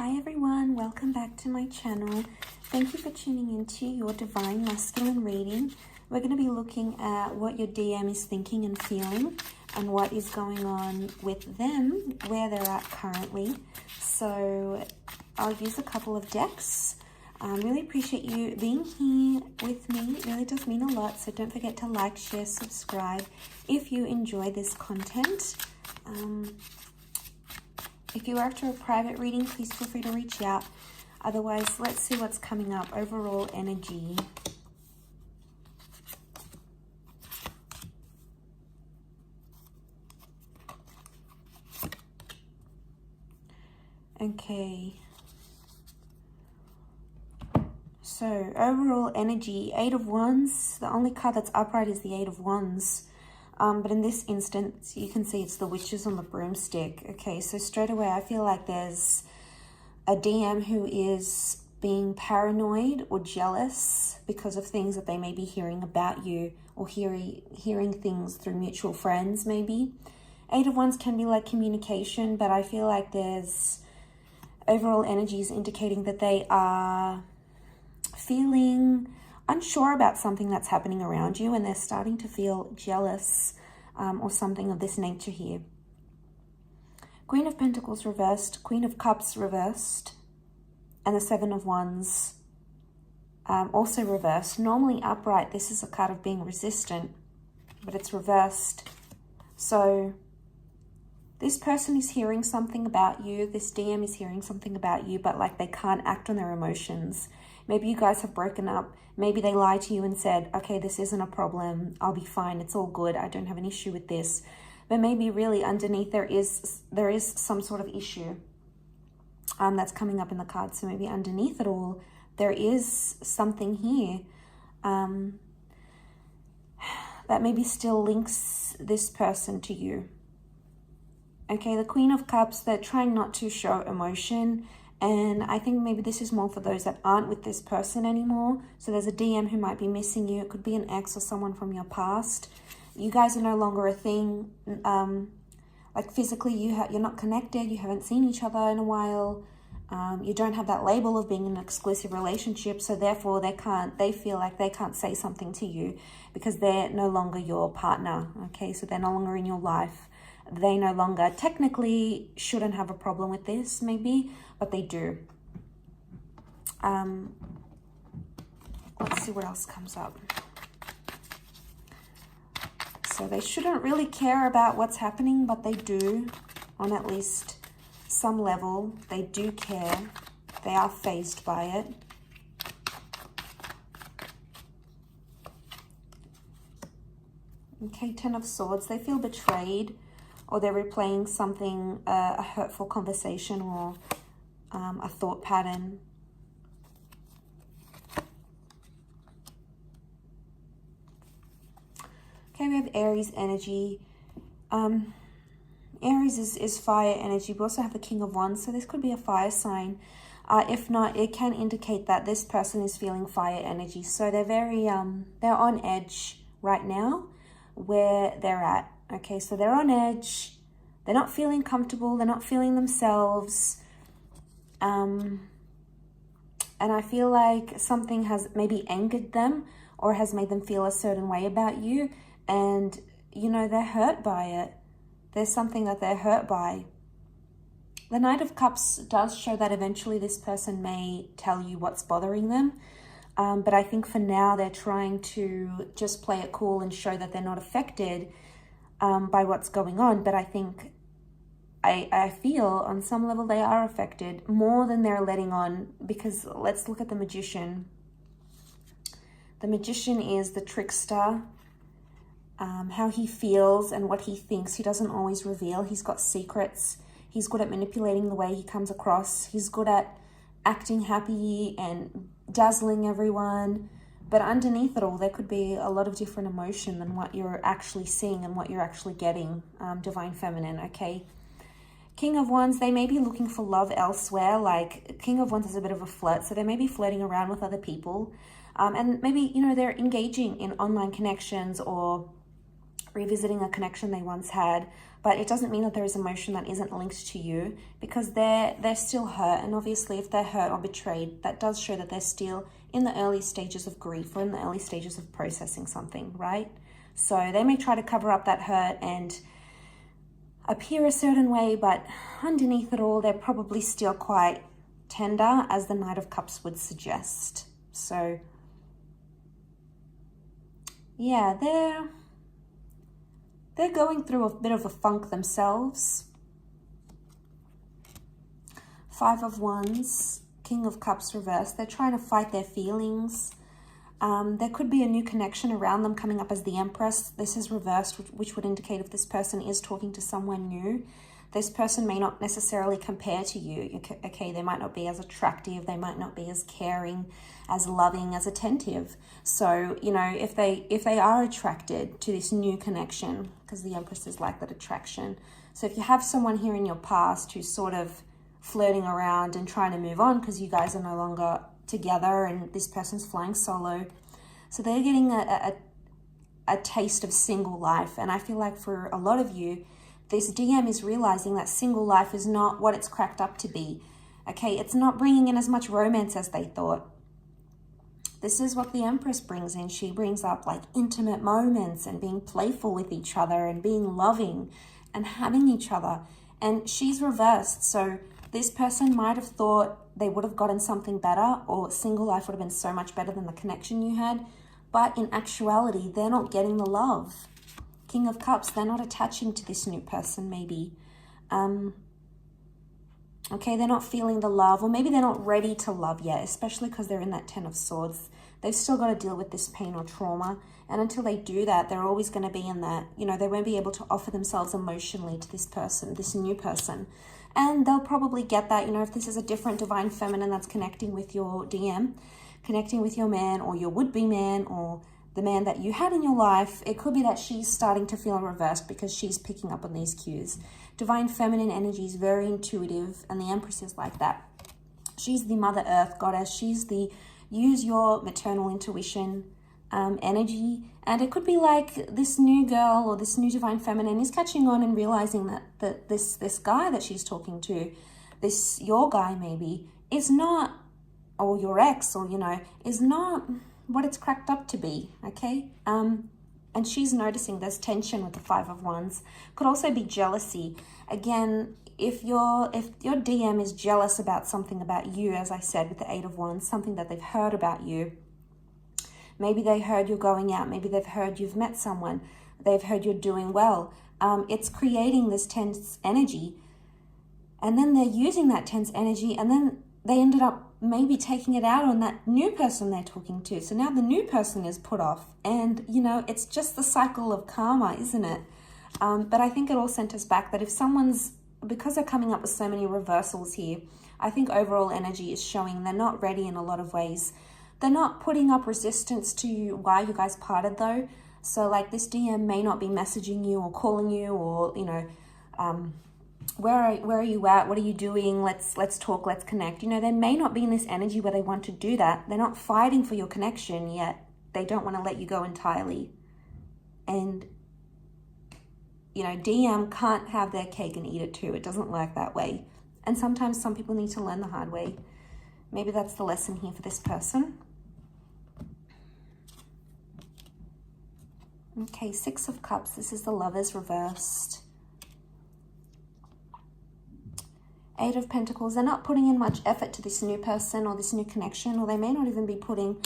Hi everyone, welcome back to my channel. Thank you for tuning into your Divine Masculine reading. We're going to be looking at what your DM is thinking and feeling and what is going on with them, where they're at currently. So I'll use a couple of decks. Really appreciate you being here with me. It really does mean a lot. So don't forget to like, share, subscribe if you enjoy this content. If you're after a private reading, please feel free to reach out. Otherwise, let's see what's coming up. Overall energy. Okay. So, overall energy, Eight of Wands. The only card that's upright is the Eight of Wands. But in this instance, you can see it's the witches on the broomstick. Okay, so straight away, I feel like there's a DM who is being paranoid or jealous because of things that they may be hearing about you, or hearing things through mutual friends, maybe. Eight of Wands can be like communication, but I feel like there's overall energies indicating that they are feeling unsure about something that's happening around you, and they're starting to feel jealous or something of this nature here. Queen of Pentacles reversed, Queen of Cups reversed, and the Seven of Wands also reversed. Normally upright, this is a card of being resistant, but it's reversed. So this person is hearing something about you, this DM is hearing something about you, but like they can't act on their emotions. Maybe you guys have broken up. Maybe they lied to you and said, okay, this isn't a problem. I'll be fine. It's all good. I don't have an issue with this. But maybe really underneath there is some sort of issue that's coming up in the card. So maybe underneath it all, there is something here that maybe still links this person to you. Okay, the Queen of Cups, they're trying not to show emotion. And I think maybe this is more for those that aren't with this person anymore. So there's a DM who might be missing you. It could be an ex or someone from your past. You guys are no longer a thing. Like physically, you're not connected. You haven't seen each other in a while. You don't have that label of being in an exclusive relationship. So therefore, they feel like they can't say something to you because they're no longer your partner. Okay, so they're no longer in your life. They no longer technically shouldn't have a problem with this, maybe, but they do. Let's see what else comes up. So they shouldn't really care about what's happening, but they do, on at least some level. They do care. They are fazed by it. Okay, Ten of Swords. They feel betrayed, or they're replaying something, a hurtful conversation or a thought pattern. Okay, we have Aries energy. Aries is fire energy. We also have the King of Wands, so this could be a fire sign. If not, it can indicate that this person is feeling fire energy. So they're very, they're on edge right now where they're at. Okay, so they're on edge. They're not feeling comfortable. They're not feeling themselves. And I feel like something has maybe angered them or has made them feel a certain way about you. And, you know, they're hurt by it. There's something that they're hurt by. The Knight of Cups does show that eventually this person may tell you what's bothering them. But I think for now they're trying to just play it cool and show that they're not affected by what's going on. But I think, I feel on some level they are affected more than they're letting on, because let's look at the Magician. The Magician is the trickster, how he feels and what he thinks. He doesn't always reveal. He's got secrets. He's good at manipulating the way he comes across. He's good at acting happy and dazzling everyone. But underneath it all, there could be a lot of different emotion than what you're actually seeing and what you're actually getting, Divine Feminine, okay? King of Wands, they may be looking for love elsewhere. Like, King of Wands is a bit of a flirt, so they may be flirting around with other people. And maybe, you know, they're engaging in online connections or revisiting a connection they once had. But it doesn't mean that there is emotion that isn't linked to you, because they're still hurt. And obviously if they're hurt or betrayed, that does show that they're still in the early stages of grief or in the early stages of processing something, right? So they may try to cover up that hurt and appear a certain way, but underneath it all, they're probably still quite tender, as the Knight of Cups would suggest. So yeah, they're going through a bit of a funk themselves. Five of Wands, King of Cups reversed. They're trying to fight their feelings. There could be a new connection around them coming up as the Empress. This is reversed, which would indicate if this person is talking to someone new. This person may not necessarily compare to you. Okay, they might not be as attractive. They might not be as caring, as loving, as attentive. So, you know, if they are attracted to this new connection, because the Empress is like that attraction. So if you have someone here in your past who's sort of flirting around and trying to move on because you guys are no longer together and this person's flying solo, so they're getting a taste of single life. And I feel like for a lot of you, this DM is realizing that single life is not what it's cracked up to be. Okay, it's not bringing in as much romance as they thought. This is what the Empress brings in. She brings up like intimate moments and being playful with each other and being loving and having each other. And she's reversed. So this person might have thought they would have gotten something better, or single life would have been so much better than the connection you had. But in actuality, they're not getting the love. King of Cups, they're not attaching to this new person maybe. Okay, they're not feeling the love, or maybe they're not ready to love yet, especially because they're in that Ten of Swords. They've still got to deal with this pain or trauma. And until they do that, they're always going to be in that, you know, they won't be able to offer themselves emotionally to this person, this new person. And they'll probably get that, you know, if this is a different divine feminine that's connecting with your DM, connecting with your man or your would-be man or the man that you had in your life, it could be that she's starting to feel reversed because she's picking up on these cues. Divine feminine energy is very intuitive, and the Empress is like that. She's the Mother Earth goddess. She's the use your maternal intuition energy. And it could be like this new girl or this new divine feminine is catching on and realizing that this guy that she's talking to, your guy maybe, is not, or your ex, or, you know, is not what it's cracked up to be, okay? And she's noticing there's tension with the Five of Wands. Could also be jealousy. Again, if your DM is jealous about something about you, as I said with the Eight of Wands, something that they've heard about you, maybe they heard you're going out, maybe they've heard you've met someone, they've heard you're doing well, it's creating this tense energy, and then they're using that tense energy, and then they ended up maybe taking it out on that new person they're talking to. So now the new person is put off, and, you know, it's just the cycle of karma, isn't it? But I think it all centers back that if someone's, because they're coming up with so many reversals here, I think overall energy is showing they're not ready in a lot of ways. They're not putting up resistance to why you guys parted though. So like this DM may not be messaging you or calling you or, you know, where are you at? What are you doing? Let's talk, let's connect. You know, they may not be in this energy where they want to do that. They're not fighting for your connection yet. They don't want to let you go entirely. And, you know, DM can't have their cake and eat it too. It doesn't work that way. And sometimes some people need to learn the hard way. Maybe that's the lesson here for this person. Okay, Six of Cups. This is the Lovers reversed. Eight of Pentacles. They're not putting in much effort to this new person or this new connection, or they may not even be putting,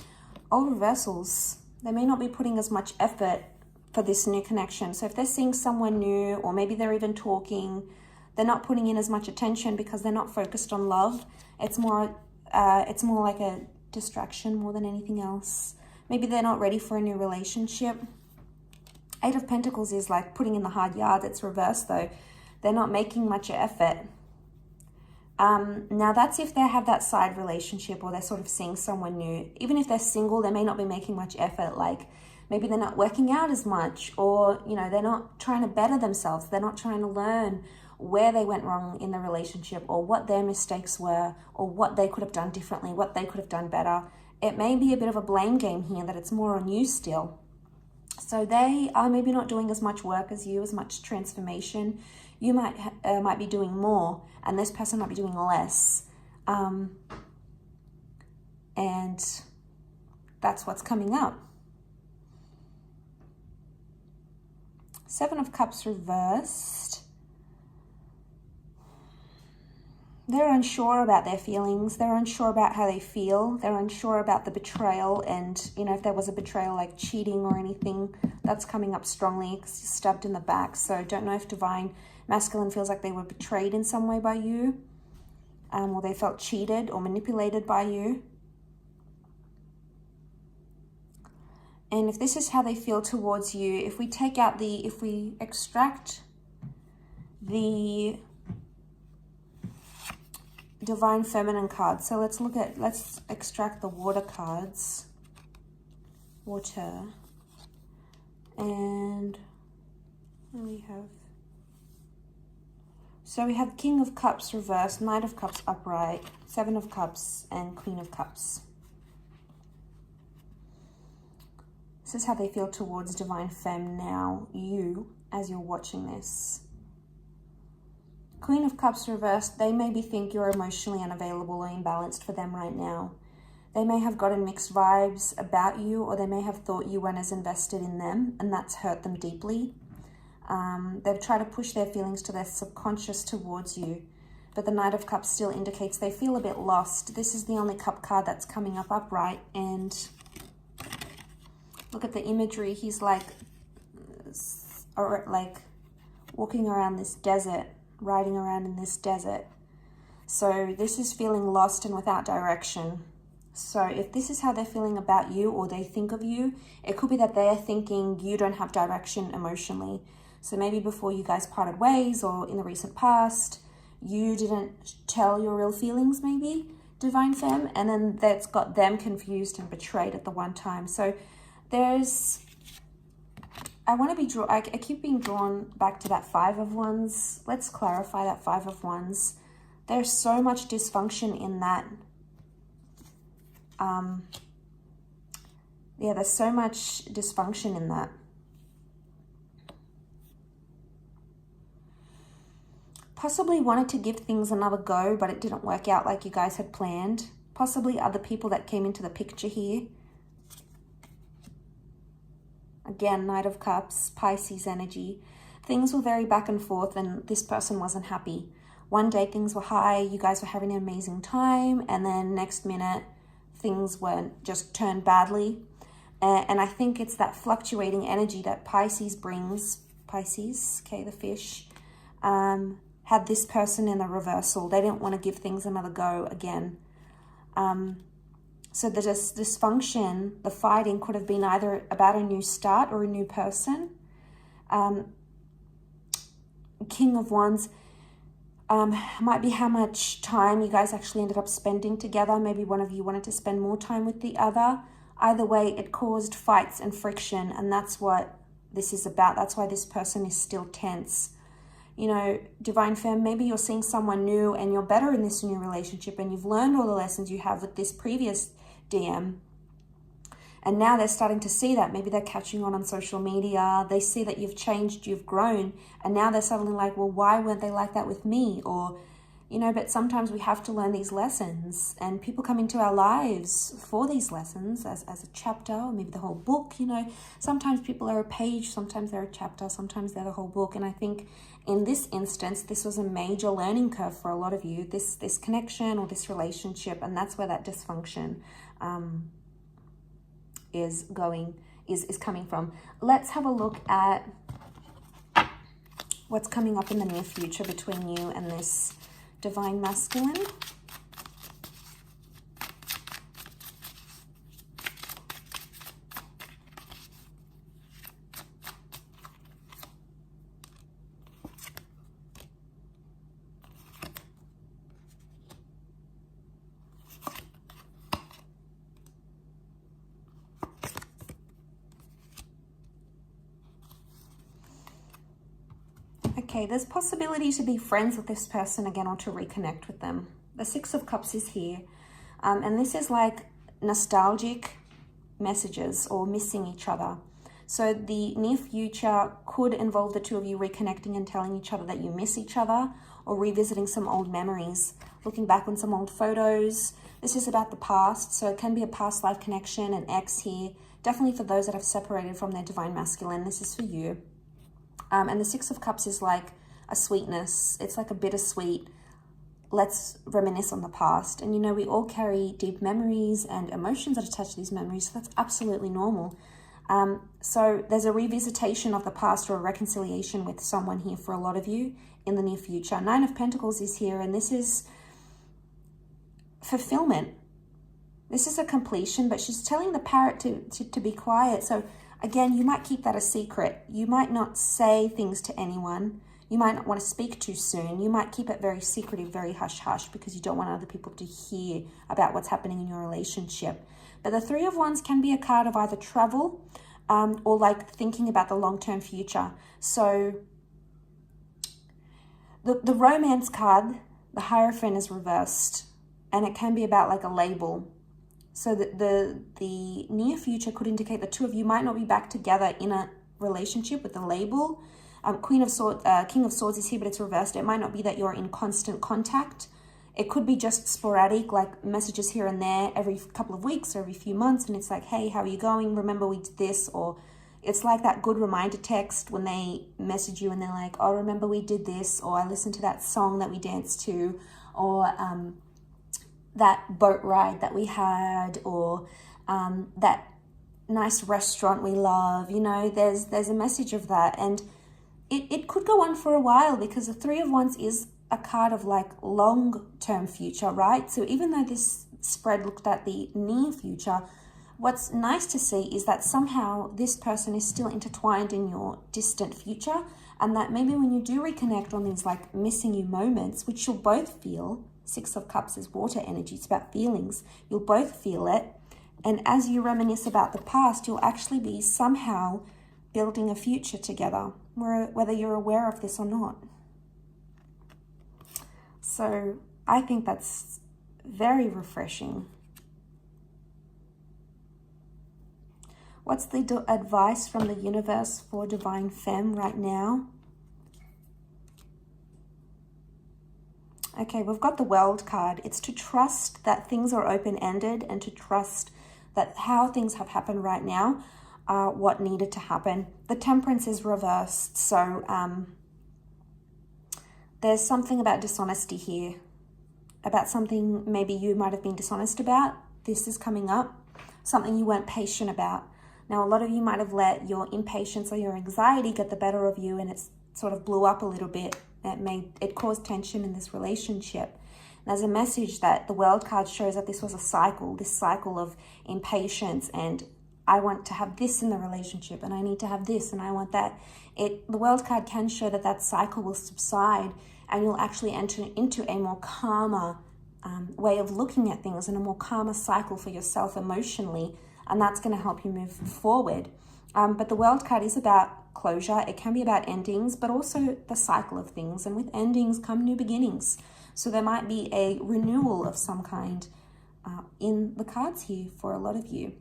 all reversals, they may not be putting as much effort for this new connection. So if they're seeing someone new, or maybe they're even talking, they're not putting in as much attention because they're not focused on love. It's more like a distraction more than anything else. Maybe they're not ready for a new relationship. Eight of Pentacles is like putting in the hard yards. It's reversed though. They're not making much effort. Now that's if they have that side relationship or they're sort of seeing someone new. Even if they're single, they may not be making much effort. Like maybe they're not working out as much, or, you know, they're not trying to better themselves. They're not trying to learn where they went wrong in the relationship, or what their mistakes were, or what they could have done differently, what they could have done better. It may be a bit of a blame game here, that it's more on you still. So they are maybe not doing as much work as you, as much transformation. You might be doing more, and this person might be doing less. And that's what's coming up. Seven of Cups reversed. They're unsure about their feelings. They're unsure about how they feel. They're unsure about the betrayal. And, you know, if there was a betrayal like cheating or anything, that's coming up strongly because you're stabbed in the back. So don't know if Divine Masculine feels like they were betrayed in some way by you, or they felt cheated or manipulated by you. And if this is how they feel towards you, if we take out if we extract the Divine Feminine card. So let's extract the water cards. Water. And what do we have? So we have King of Cups reversed, Knight of Cups upright, Seven of Cups, and Queen of Cups. This is how they feel towards Divine Femme now, you, as you're watching this. Queen of Cups reversed, they maybe think you're emotionally unavailable or imbalanced for them right now. They may have gotten mixed vibes about you, or they may have thought you weren't as invested in them, and that's hurt them deeply. They've tried to push their feelings to their subconscious towards you, but the Knight of Cups still indicates they feel a bit lost. This is the only cup card that's coming up upright, and look at the imagery. He's like walking around this desert, riding around in this desert. So this is feeling lost and without direction. So if this is how they're feeling about you, or they think of you, it could be that they're thinking you don't have direction emotionally. So maybe before you guys parted ways, or in the recent past, you didn't tell your real feelings, maybe, Divine Femme, and then that's got them confused and betrayed at the one time. So I keep being drawn back to that Five of Wands. Let's clarify that Five of Wands. There's so much dysfunction in that. There's so much dysfunction in that. Possibly wanted to give things another go, but it didn't work out like you guys had planned. Possibly other people that came into the picture here. Again, Knight of Cups, Pisces energy. Things were very back and forth, and this person wasn't happy. One day things were high, you guys were having an amazing time, and then next minute things just turned badly. And I think it's that fluctuating energy that Pisces brings. Pisces, okay, the fish, had this person in a reversal. They didn't want to give things another go again. So the dysfunction, the fighting, could have been either about a new start or a new person. King of Wands might be how much time you guys actually ended up spending together. Maybe one of you wanted to spend more time with the other. Either way, it caused fights and friction, and that's what this is about. That's why this person is still tense. You know, Divine Femme, maybe you're seeing someone new and you're better in this new relationship, and you've learned all the lessons you have with this previous DM. And now they're starting to see that. Maybe they're catching on social media. They see that you've changed, you've grown. And now they're suddenly like, well, why weren't they like that with me? Or, you know, but sometimes we have to learn these lessons. And people come into our lives for these lessons as a chapter, or maybe the whole book, you know. Sometimes people are a page, sometimes they're a chapter, sometimes they're the whole book. And I think in this instance, this was a major learning curve for a lot of you, this connection or this relationship. And that's where that dysfunction is coming from. Let's have a look at what's coming up in the near future between you and this Divine Masculine. Okay, there's possibility to be friends with this person again, or to reconnect with them. The Six of Cups is here. And this is like nostalgic messages or missing each other. So the near future could involve the two of you reconnecting and telling each other that you miss each other, or revisiting some old memories, looking back on some old photos. This is about the past, so it can be a past life connection, an ex here. Definitely for those that have separated from their divine masculine, this is for you. And the Six of Cups is like a sweetness. It's like a bittersweet, let's reminisce on the past. And you know, we all carry deep memories and emotions that attach to these memories, so that's absolutely normal. So there's a revisitation of the past or a reconciliation with someone here for a lot of you in the near future. Nine of Pentacles is here, and this is fulfillment. This is a completion, but she's telling the parrot to be quiet. So again, you might keep that a secret. You might not say things to anyone. You might not want to speak too soon. You might keep it very secretive, very hush-hush, because you don't want other people to hear about what's happening in your relationship. But the Three of Wands can be a card of either travel or like thinking about the long-term future. So the romance card, the Hierophant, is reversed, and it can be about like a label. So the near future could indicate the two of you might not be back together in a relationship with a label. King of Swords is here, but it's reversed. It might not be that you're in constant contact. It could be just sporadic, like messages here and there every couple of weeks or every few months. And it's like, hey, how are you going? Remember we did this? Or it's like that good reminder text when they message you and they're like, oh, remember we did this? Or I listened to that song that we danced to. Or that boat ride that we had. Or that nice restaurant we love. You know, there's a message of that. And it could go on for a while, because the Three of Wands is a card of like long-term future, right? So even though this spread looked at the near future, what's nice to see is that somehow this person is still intertwined in your distant future, and that maybe when you do reconnect on these like missing you moments, which you'll both feel, Six of Cups is water energy, it's about feelings, you'll both feel it, and as you reminisce about the past, you'll actually be somehow building a future together, whether you're aware of this or not. So I think that's very refreshing. What's the advice from the universe for Divine Femme right now? Okay, we've got the World card. It's to trust that things are open-ended, and to trust that how things have happened right now are what needed to happen. The Temperance is reversed, so there's something about dishonesty here, about something maybe you might have been dishonest about. This is coming up, something you weren't patient about. Now, a lot of you might have let your impatience or your anxiety get the better of you, and it's sort of blew up a little bit. It caused tension in this relationship. And there's a message that the World card shows that this was a cycle, this cycle of impatience, and I want to have this in the relationship, and I need to have this, and I want that. The World card can show that that cycle will subside, and you'll actually enter into a more calmer way of looking at things, and a more calmer cycle for yourself emotionally, and that's going to help you move forward. But the World card is about closure. It can be about endings, but also the cycle of things, and with endings come new beginnings. So there might be a renewal of some kind in the cards here for a lot of you.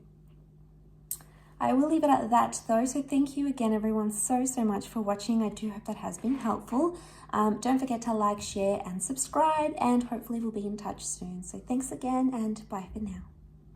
I will leave it at that though. So thank you again, everyone, so much for watching. I do hope that has been helpful. Don't forget to like, share, and subscribe, and hopefully we'll be in touch soon. So thanks again, and bye for now.